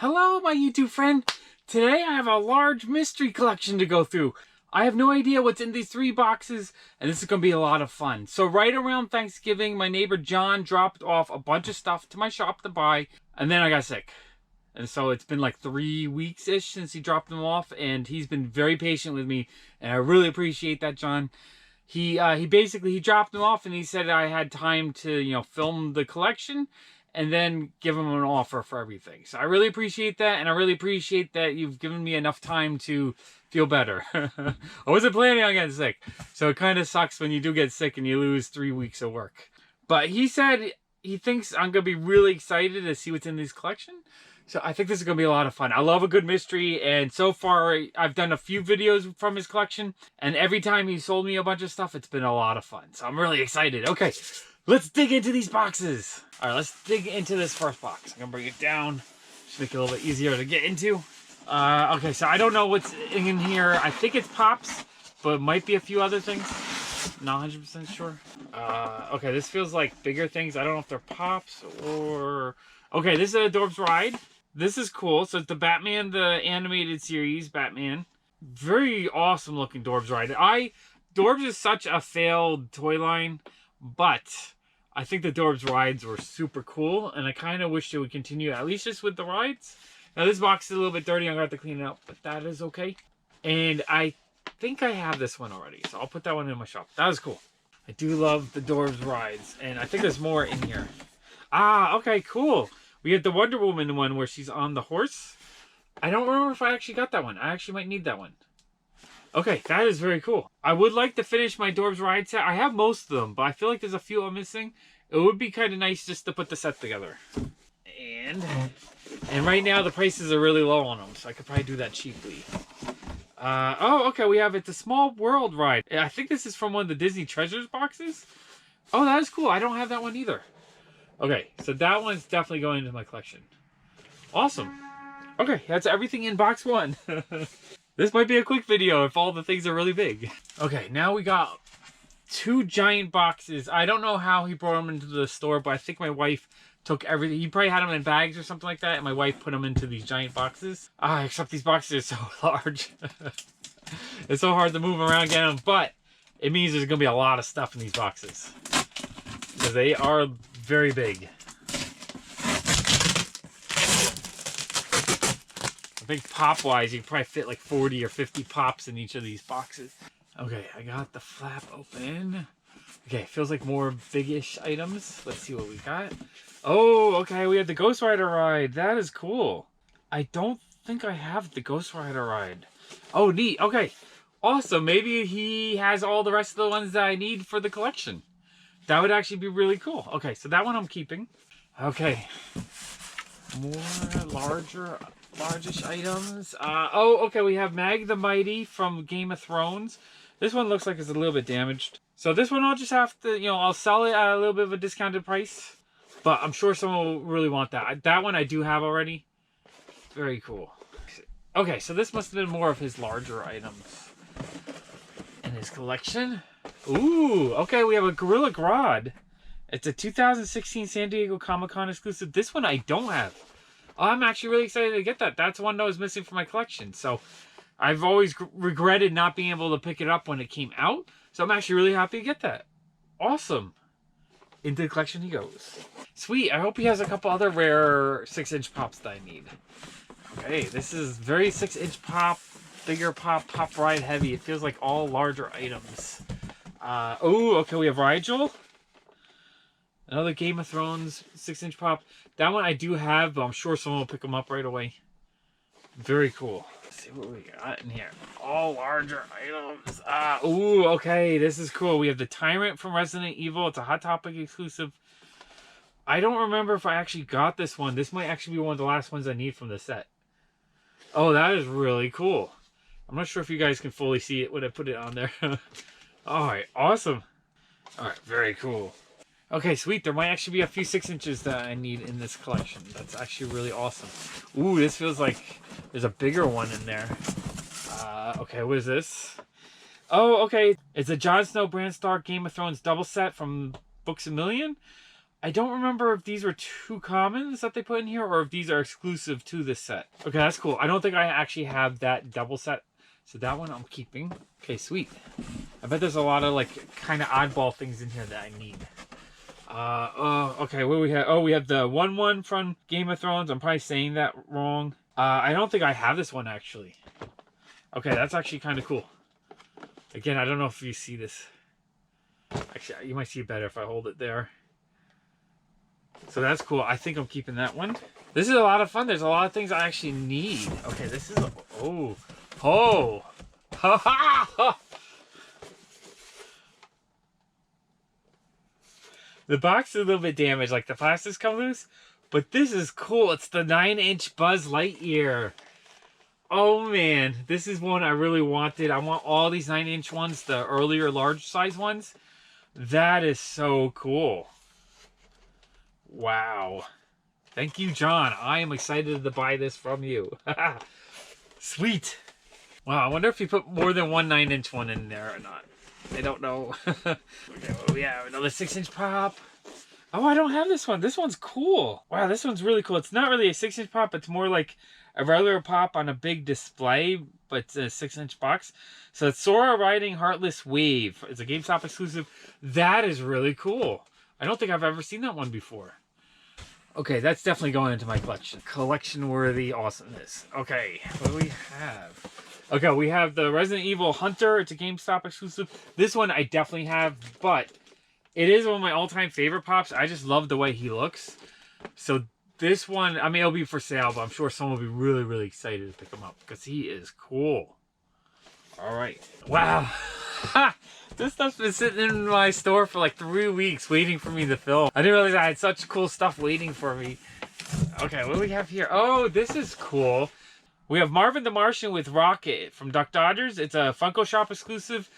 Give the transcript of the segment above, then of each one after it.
Hello, my YouTube friend. Today I have a large mystery collection to go through. I have no idea what's in these 3 boxes, and this is going to be a lot of fun. So right around Thanksgiving, my neighbor John dropped off a bunch of stuff to my shop to buy, and then I got sick. And so it's been like 3 weeks-ish since he dropped them off, and he's been very patient with me, and I really appreciate that, John. He basically dropped them off, and he said I had time to, film the collection, and then give him an offer for everything. So I really appreciate that, and I really appreciate that you've given me enough time to feel better. I wasn't planning on getting sick, so it kind of sucks when you do get sick and you lose 3 weeks of work. But he said he thinks I'm going to be really excited to see what's in this collection. So I think this is going to be a lot of fun. I love a good mystery, and so far I've done a few videos from his collection, and every time he sold me a bunch of stuff, it's been a lot of fun. So I'm really excited. Okay, let's dig into these boxes. All right, let's dig into this first box. I'm going to bring it down, just make it a little bit easier to get into. Okay, so I don't know what's in here. I think it's Pops, but it might be a few other things. Not 100% sure. Okay, this feels like bigger things. I don't know if they're Pops or... Okay, this is a Dorbz Ride. This is cool. So it's the Batman, the animated series, Batman. Very awesome looking Dorbz Ride. Dorbz is such a failed toy line, but I think the Dorbz rides were super cool, and I kind of wish they would continue, at least just with the rides. Now, this box is a little bit dirty. I'm going to have to clean it up, but that is okay. And I think I have this one already, so I'll put that one in my shop. That was cool. I do love the Dorbz rides, and I think there's more in here. Ah, okay, cool. We have the Wonder Woman one where she's on the horse. I don't remember if I actually got that one. I actually might need that one. Okay, that is very cool. I would like to finish my Dorbz Ride set. I have most of them, but I feel like there's a few I'm missing. It would be kind of nice just to put the set together. And right now the prices are really low on them, so I could probably do that cheaply. Oh, okay, we have It's a Small World Ride. I think this is from one of the Disney Treasures boxes. Oh, that is cool. I don't have that one either. Okay, so that one's definitely going into my collection. Awesome. Okay, that's everything in box 1. This might be a quick video if all the things are really big. Okay, now we got 2 giant boxes. I don't know how he brought them into the store, but I think my wife took everything. He probably had them in bags or something like that, and my wife put them into these giant boxes. Except these boxes are so large. It's so hard to move around getting them, but it means there's going to be a lot of stuff in these boxes. Because they are very big. I think pop-wise, you can probably fit like 40 or 50 pops in each of these boxes. Okay, I got the flap open. Okay, feels like more big-ish items. Let's see what we got. Oh, okay, we have the Ghost Rider ride. That is cool. I don't think I have the Ghost Rider ride. Oh, neat. Okay, awesome. Maybe he has all the rest of the ones that I need for the collection. That would actually be really cool. Okay, so that one I'm keeping. Okay. More largish items. Oh, okay, we have Maggie the Mighty from Game of Thrones. This one looks like it's a little bit damaged. So this one I'll just have to, I'll sell it at a little bit of a discounted price. But I'm sure someone will really want that. That one I do have already. Very cool. Okay, so this must have been more of his larger items in his collection. Ooh, okay, we have a Gorilla Grodd. It's a 2016 San Diego Comic-Con exclusive. This one I don't have. I'm actually really excited to get that. That's one that was missing from my collection. So I've always regretted not being able to pick it up when it came out. So I'm actually really happy to get that. Awesome. Into the collection he goes. Sweet. I hope he has a couple other rare 6-inch pops that I need. Okay, this is very 6-inch pop, bigger pop ride heavy. It feels like all larger items. Oh, okay, we have Rigel. Another Game of Thrones 6-inch pop. That one I do have, but I'm sure someone will pick them up right away. Very cool. Let's see what we got in here. All larger items. Ooh, okay, this is cool. We have the Tyrant from Resident Evil. It's a Hot Topic exclusive. I don't remember if I actually got this one. This might actually be one of the last ones I need from the set. Oh, that is really cool. I'm not sure if you guys can fully see it when I put it on there. Alright, awesome. Alright, very cool. Okay, sweet. There might actually be a few 6 inches that I need in this collection. That's actually really awesome. Ooh, this feels like there's a bigger one in there. Okay, what is this? Oh, okay. It's a Jon Snow, Bran Stark, Game of Thrones double set from Books A Million. I don't remember if these were 2 commons that they put in here or if these are exclusive to this set. Okay, that's cool. I don't think I actually have that double set. So that one I'm keeping. Okay, sweet. I bet there's a lot of like kind of oddball things in here that I need. Okay, what do we have? Oh, we have the 1/1 from Game of Thrones. I'm probably saying that wrong. I don't think I have this one actually. Okay, that's actually kind of cool. Again, I don't know if you see this. Actually, you might see it better if I hold it there. So that's cool. I think I'm keeping that one. This is a lot of fun. There's a lot of things I actually need. Okay, this is... Oh. Oh. Ha ha ha. The box is a little bit damaged. Like the plastic's come loose. But this is cool. It's the 9-inch Buzz Lightyear. Oh man. This is one I really wanted. I want all these 9-inch ones. The earlier large size ones. That is so cool. Wow. Thank you, John. I am excited to buy this from you. Sweet. Wow, I wonder if you put more than one 9-inch one in there or not. I don't know. Okay, what do we have? Another 6-inch pop. Oh, I don't have this one. This one's cool. Wow, this one's really cool. It's not really a 6-inch pop. It's more like a regular pop on a big display, but it's a 6-inch box. So it's Sora riding Heartless Wave. It's a GameStop exclusive. That is really cool. I don't think I've ever seen that one before. Okay, that's definitely going into my collection. Collection-worthy awesomeness. Okay, what do we have? Okay, we have the Resident Evil Hunter. It's a GameStop exclusive. This one I definitely have, but it is one of my all-time favorite pops. I just love the way he looks. So this one, I mean, it'll be for sale, but I'm sure someone will be really, really excited to pick him up because he is cool. All right. Wow. This stuff's been sitting in my store for like 3 weeks waiting for me to film. I didn't realize I had such cool stuff waiting for me. Okay, what do we have here? Oh, this is cool. We have Marvin the Martian with Rocket from Duck Dodgers. It's a Funko Shop exclusive.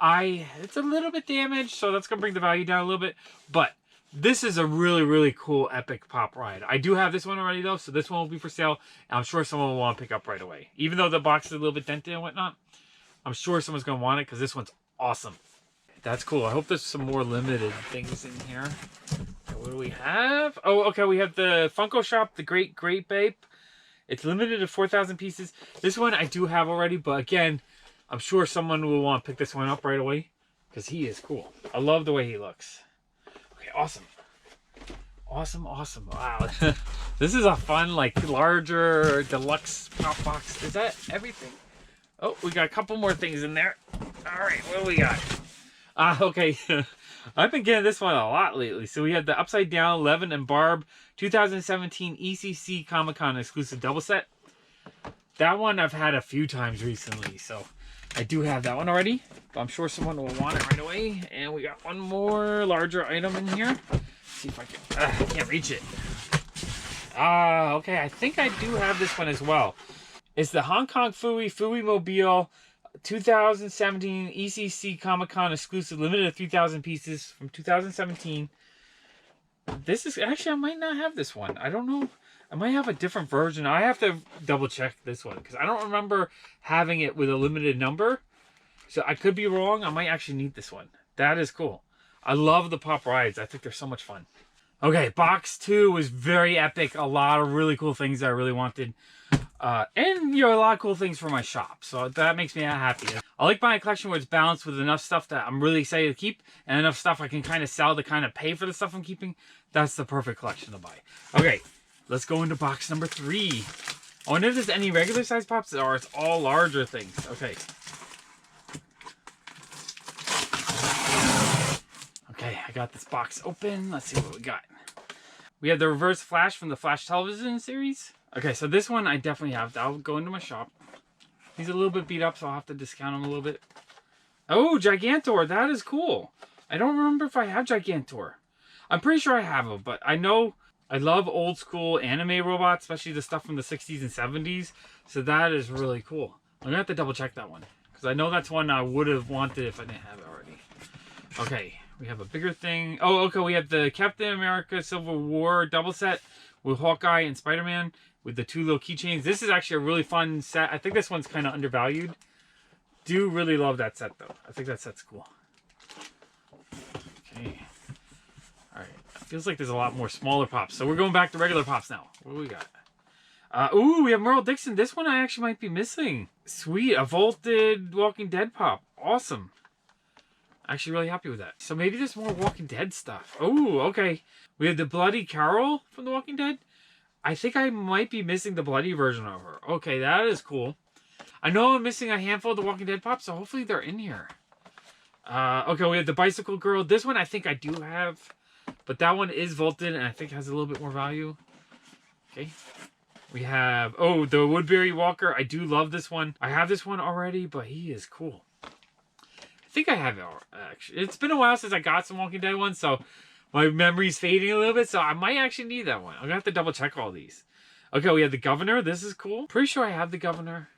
It's a little bit damaged, so that's going to bring the value down a little bit. But this is a really, really cool epic pop ride. I do have this one already, though, so this one will be for sale. And I'm sure someone will want to pick up right away. Even though the box is a little bit dented and whatnot, I'm sure someone's going to want it because this one's awesome. That's cool. I hope there's some more limited things in here. Okay, what do we have? Oh, okay. We have the Funko Shop, the Great Great Babe. It's limited to 4,000 pieces. This one I do have already, but again, I'm sure someone will want to pick this one up right away because he is cool. I love the way he looks. Okay, awesome. Awesome, awesome. Wow. This is a fun, like, larger deluxe pop box. Is that everything? Oh, we got a couple more things in there. All right, what do we got? Okay. I've been getting this one a lot lately. So we have the Upside Down, Levin and Barb 2017 ECC Comic-Con exclusive double set. That one I've had a few times recently, so I do have that one already. But I'm sure someone will want it right away. And we got one more larger item in here. Let's see if I can... I can't reach it. Okay. I think I do have this one as well. It's the Hong Kong Fooey Mobile 2017 ECC Comic-Con exclusive, limited to 3,000 pieces from 2017. This is actually, I might not have this one. I don't know. I might have a different version. I have to double check this one because I don't remember having it with a limited number. So I could be wrong. I might actually need this one. That is cool. I love the pop rides. I think they're so much fun. Okay, box 2 was very epic. A lot of really cool things that I really wanted. And, you know, a lot of cool things for my shop. So that makes me happy. I like buying a collection where it's balanced with enough stuff that I'm really excited to keep and enough stuff I can kind of sell to kind of pay for the stuff I'm keeping. That's the perfect collection to buy. Okay, let's go into box number 3. I wonder if there's any regular size pops or it's all larger things. Okay. Okay, I got this box open. Let's see what we got. We have the Reverse Flash from the Flash television series. Okay, so this one I definitely have. I'll go into my shop. He's a little bit beat up, so I'll have to discount him a little bit. Oh, Gigantor. That is cool. I don't remember if I have Gigantor. I'm pretty sure I have him, but I know I love old school anime robots, especially the stuff from the 60s and 70s. So that is really cool. I'm going to have to double check that one because I know that's one I would have wanted if I didn't have it already. Okay, we have a bigger thing. Oh, okay, we have the Captain America Civil War double set with Hawkeye and Spider-Man with the 2 little keychains. This is actually a really fun set. I think this one's kind of undervalued. Do really love that set, though. I think that set's cool. Okay. All right. Feels like there's a lot more smaller pops. So we're going back to regular pops now. What do we got? Ooh, we have Merle Dixon. This one I actually might be missing. Sweet, a vaulted Walking Dead pop. Awesome. Actually really happy with that. So maybe there's more Walking Dead stuff. Oh, okay. We have the Bloody Carol from The Walking Dead. I think I might be missing the bloody version of her. Okay, that is cool. I know I'm missing a handful of the Walking Dead pops, so hopefully they're in here. Okay, we have the Bicycle Girl. This one I think I do have, but that one is vaulted and I think has a little bit more value. Okay. We have, oh, the Woodbury Walker. I do love this one. I have this one already, but he is cool. I think I have it, actually. It's been a while since I got some Walking Dead ones, so my memory's fading a little bit, so I might actually need that one. I'm gonna have to double check all these. Okay, we have the Governor. This is cool. Pretty sure I have the Governor.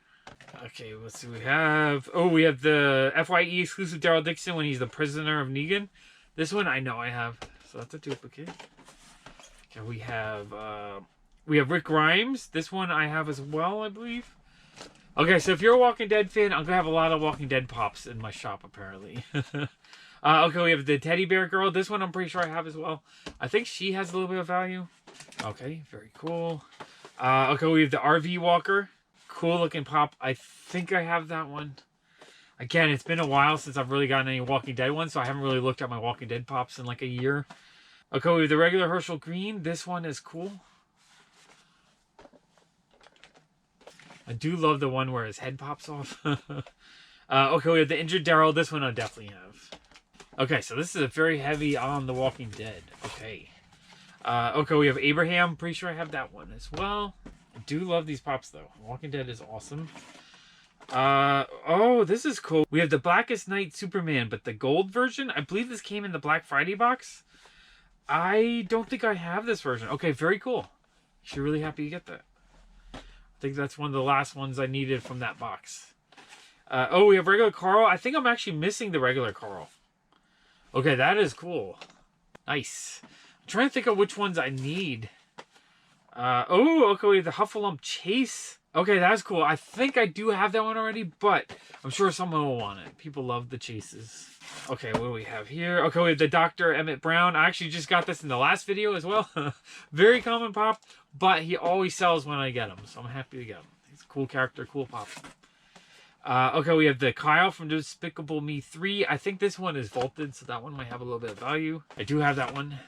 Okay, let's see. We have, oh, we have the FYE exclusive Daryl Dixon when he's the prisoner of Negan. This one I know I have, so that's a duplicate. Okay, we have Rick Grimes. This one I have as well, I believe. Okay, so if you're a Walking Dead fan, I'm gonna have a lot of Walking Dead pops in my shop, apparently. Okay, we have the Teddy Bear Girl. This one I'm pretty sure I have as well. I think she has a little bit of value. Okay, very cool. Okay, we have the RV Walker. Cool looking pop. I think I have that one. Again, it's been a while since I've really gotten any Walking Dead ones, so I haven't really looked at my Walking Dead pops in like a year. Okay, we have the regular Herschel Green. This one is cool. I do love the one where his head pops off. Okay, we have the injured Daryl. This one I definitely have. Okay, so this is a very heavy on the Walking Dead. Okay. Okay, we have Abraham. Pretty sure I have that one as well. I do love these pops, though. Walking Dead is awesome. Oh, this is cool. We have the Blackest Night Superman, but the gold version. I believe this came in the Black Friday box. I don't think I have this version. Okay, very cool. Should really happy to get that. I think that's one of the last ones I needed from that box. Oh, we have regular Carl. I think I'm actually missing the regular Carl. Okay, that is cool. Nice. I'm trying to think of which ones I need. Oh, okay, we have the Huffalump Chase. Okay, that's cool. I think I do have that one already, but I'm sure someone will want it. People love the chases. Okay, what do we have here? Okay, we have the Dr. Emmett Brown. I actually just got this in the last video as well. Very common pop, but he always sells when I get him, so I'm happy to get him. He's a cool character, cool pop. Okay, we have the Kyle from Despicable Me 3. I think this one is vaulted, so that one might have a little bit of value. I do have that one.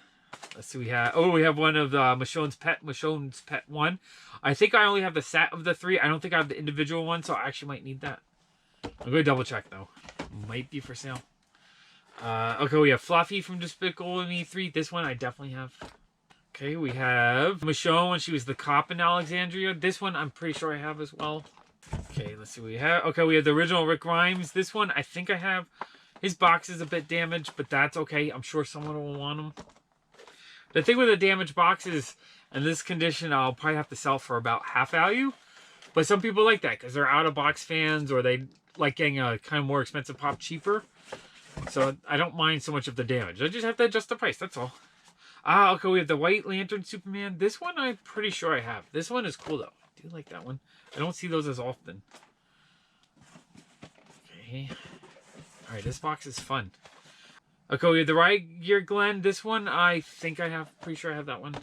Let's see, we have one of Michonne's Pet 1. I think I only have the set of the 3. I don't think I have the individual one, so I actually might need that. I'm going to double check, though. Might be for sale. Okay, we have Fluffy from Despicable Me 3. This one I definitely have. Okay, we have Michonne when she was the cop in Alexandria. This one I'm pretty sure I have as well. Okay, let's see what we have. Okay, we have the original Rick Grimes. This one I think I have. His box is a bit damaged, but that's okay. I'm sure someone will want them. The thing with the damaged boxes in this condition, I'll probably have to sell for about half value. But some people like that because they're out-of-box fans or they like getting a kind of more expensive pop cheaper. So I don't mind so much of the damage. I just have to adjust the price, that's all. Okay, we have the White Lantern Superman. This one I'm pretty sure I have. This one is cool, though. I do like that one. I don't see those as often. Okay. Alright, this box is fun. Okay, we have the Ragnar Glenn. This one, I think I have. Pretty sure I have that one.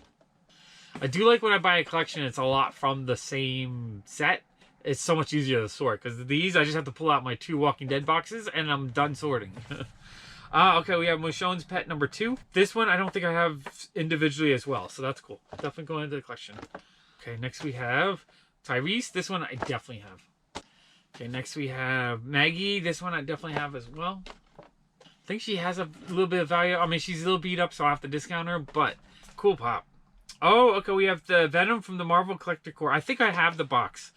I do like when I buy a collection, it's a lot from the same set. It's so much easier to sort. Because these, I just have to pull out my 2 Walking Dead boxes, and I'm done sorting. Okay, we have Michonne's Pet number 2. This one, I don't think I have individually as well. So that's cool. Definitely going into the collection. Okay, next we have Tyreese. This one, I definitely have. Okay, next we have Maggie. This one, I definitely have as well. I think she has a little bit of value. I mean, she's a little beat up, so I'll have to discount her, but cool pop. Oh, okay, we have the Venom from the Marvel Collector Corps. I think I have the box,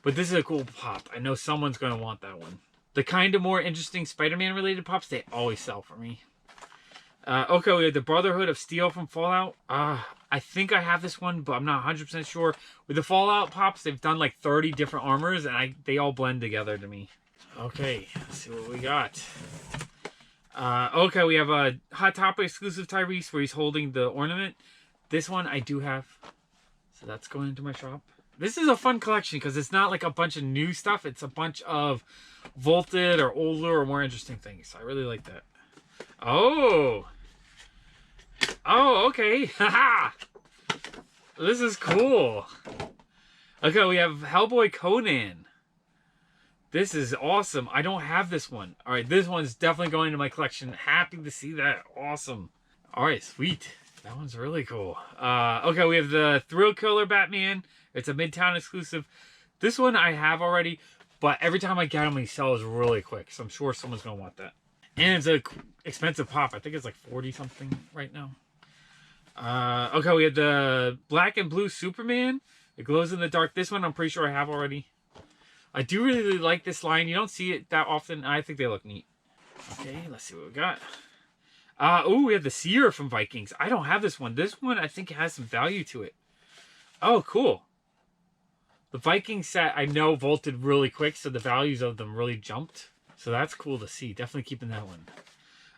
but this is a cool pop. I know someone's going to want that one. The kind of more interesting Spider-Man related pops, they always sell for me. Okay, we have the Brotherhood of Steel from Fallout. I think I have this one, but I'm not 100% sure. With the Fallout pops, they've done like 30 different armors, and they all blend together to me. Okay, let's see what we got. Okay, we have a Hot Topic exclusive Tyreese where he's holding the ornament. This one I do have, so that's going into my shop. This is a fun collection because it's not like a bunch of new stuff. It's a bunch of vaulted or older or more interesting things. I really like that. Oh, Oh, okay. Haha. This is cool. Okay, we have Hellboy Conan. This is awesome. I don't have this one. All right, this one's definitely going into my collection. Happy to see that. Awesome. All right, sweet. That one's really cool. Okay, we have the Thrill Killer Batman. It's a Midtown exclusive. This one I have already, but every time I get them, he sells really quick. So I'm sure someone's going to want that. And it's an expensive pop. I think it's like 40 something right now. Okay, we have the Black and Blue Superman. It glows in the dark. This one I'm pretty sure I have already. I do really like this line. You don't see it that often. I think they look neat. Okay, let's see what we got. Oh, we have the Seer from Vikings. I don't have this one. This one I think has some value to it. Oh, cool. The Viking set I know vaulted really quick, so the values of them really jumped. So that's cool to see. Definitely keeping that one.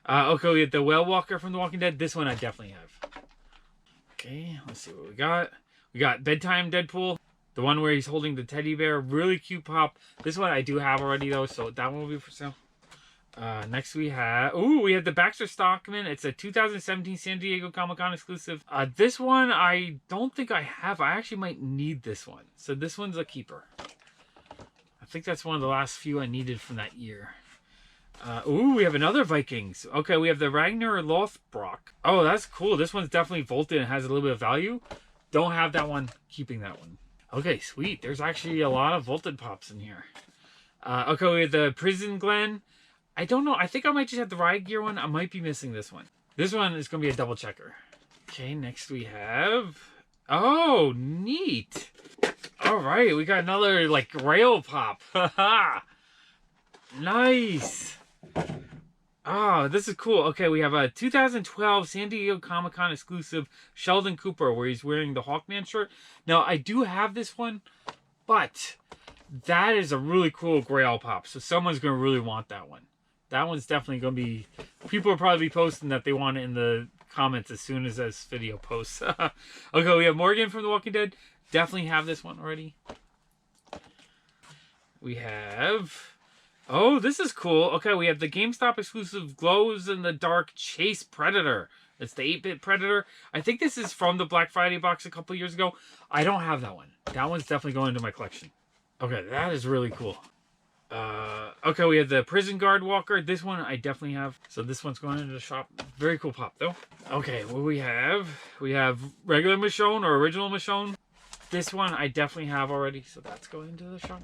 Okay, we have the Whale Walker from The Walking Dead. This one I definitely have. Okay, let's see what we got. We got Bedtime Deadpool. The one where he's holding the teddy bear. Really cute pop. This one I do have already, though, so that one will be for sale. Next we have... Ooh, we have the Baxter Stockman. It's a 2017 San Diego Comic-Con exclusive. This one I don't think I have. I actually might need this one. So this one's a keeper. I think that's one of the last few I needed from that year. Ooh, we have another Vikings. Okay, we have the Ragnar Lothbrok. Oh, that's cool. This one's definitely vaulted and has a little bit of value. Don't have that one. Keeping that one. Okay, sweet. There's actually a lot of vaulted pops in here. Okay, we have the Prison Glen. I don't know. I think I might just have the Riot Gear one. I might be missing this one. This one is going to be a double checker. Okay, next we have... Oh, neat. All right, we got another, like, Grail pop. Haha. Nice. Oh, this is cool. Okay, we have a 2012 San Diego Comic-Con exclusive Sheldon Cooper where he's wearing the Hawkman shirt. Now, I do have this one, but that is a really cool Grail pop. So someone's going to really want that one. That one's definitely going to be... People will probably be posting that they want it in the comments as soon as this video posts. Okay, we have Morgan from The Walking Dead. Definitely have this one already. We have... Oh, this is cool. Okay, we have the GameStop exclusive Glows in the Dark Chase Predator. It's the 8-bit Predator. I think this is from the Black Friday box a couple years ago. I don't have that one. That one's definitely going into my collection. Okay, that is really cool. Okay, we have the Prison Guard Walker. This one I definitely have. So this one's going into the shop. Very cool pop, though. Okay, what do we have? We have regular Michonne or original Michonne. This one I definitely have already. So that's going into the shop.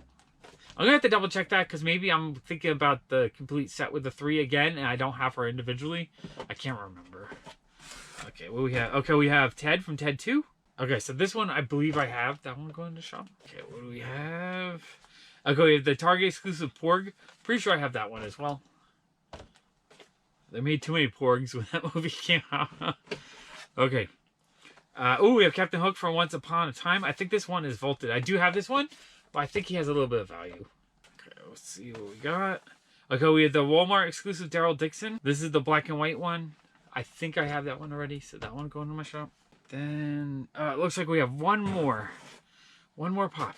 I'm going to have to double check that because maybe I'm thinking about the complete set with the 3 again and I don't have her individually. I can't remember. Okay, what do we have? Okay, we have Ted from Ted 2. Okay, so this one I believe I have. That one going to shop. Okay, what do we have? Okay, we have the Target exclusive Porg. Pretty sure I have that one as well. They made too many Porgs when that movie came out. Okay. Oh, we have Captain Hook from Once Upon a Time. I think this one is vaulted. I do have this one. But I think he has a little bit of value. Okay, let's see what we got. Okay, we have the Walmart exclusive Daryl Dixon. This is the black and white one. I think I have that one already, so that one going to my shop. Then, it looks like we have one more. One more pop.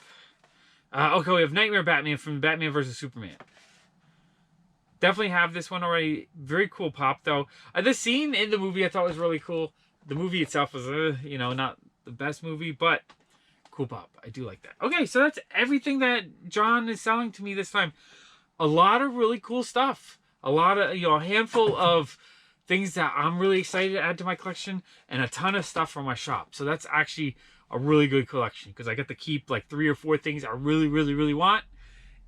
Okay, we have Nightmare Batman from Batman vs. Superman. Definitely have this one already. Very cool pop, though. The scene in the movie I thought was really cool. The movie itself was, you know, not the best movie, but... Cool pop. I do like that. Okay, so that's everything that John is selling to me this time. A lot of really cool stuff. A lot of, you know, a handful of things that I'm really excited to add to my collection and a ton of stuff from my shop. So that's actually a really good collection because I get to keep like 3 or 4 things I really, really, really want.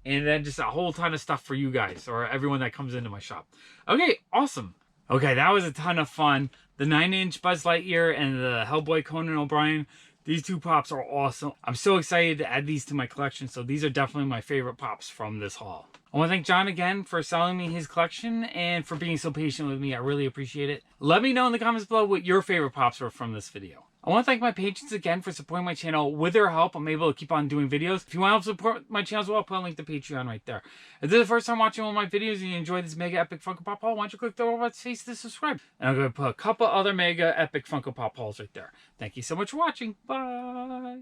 And then just a whole ton of stuff for you guys or everyone that comes into my shop. Okay, awesome. Okay, that was a ton of fun. The 9-inch Buzz Lightyear and the Hellboy Conan O'Brien. These 2 pops are awesome. I'm so excited to add these to my collection, so these are definitely my favorite pops from this haul. I want to thank John again for selling me his collection and for being so patient with me. I really appreciate it. Let me know in the comments below what your favorite pops were from this video. I want to thank my patrons again for supporting my channel. With their help, I'm able to keep on doing videos. If you want to help support my channel as well, I'll put a link to Patreon right there. If this is the first time watching one of my videos and you enjoy this mega epic Funko Pop haul, why don't you click the robot's face to subscribe? And I'm going to put a couple other mega epic Funko Pop hauls right there. Thank you so much for watching. Bye!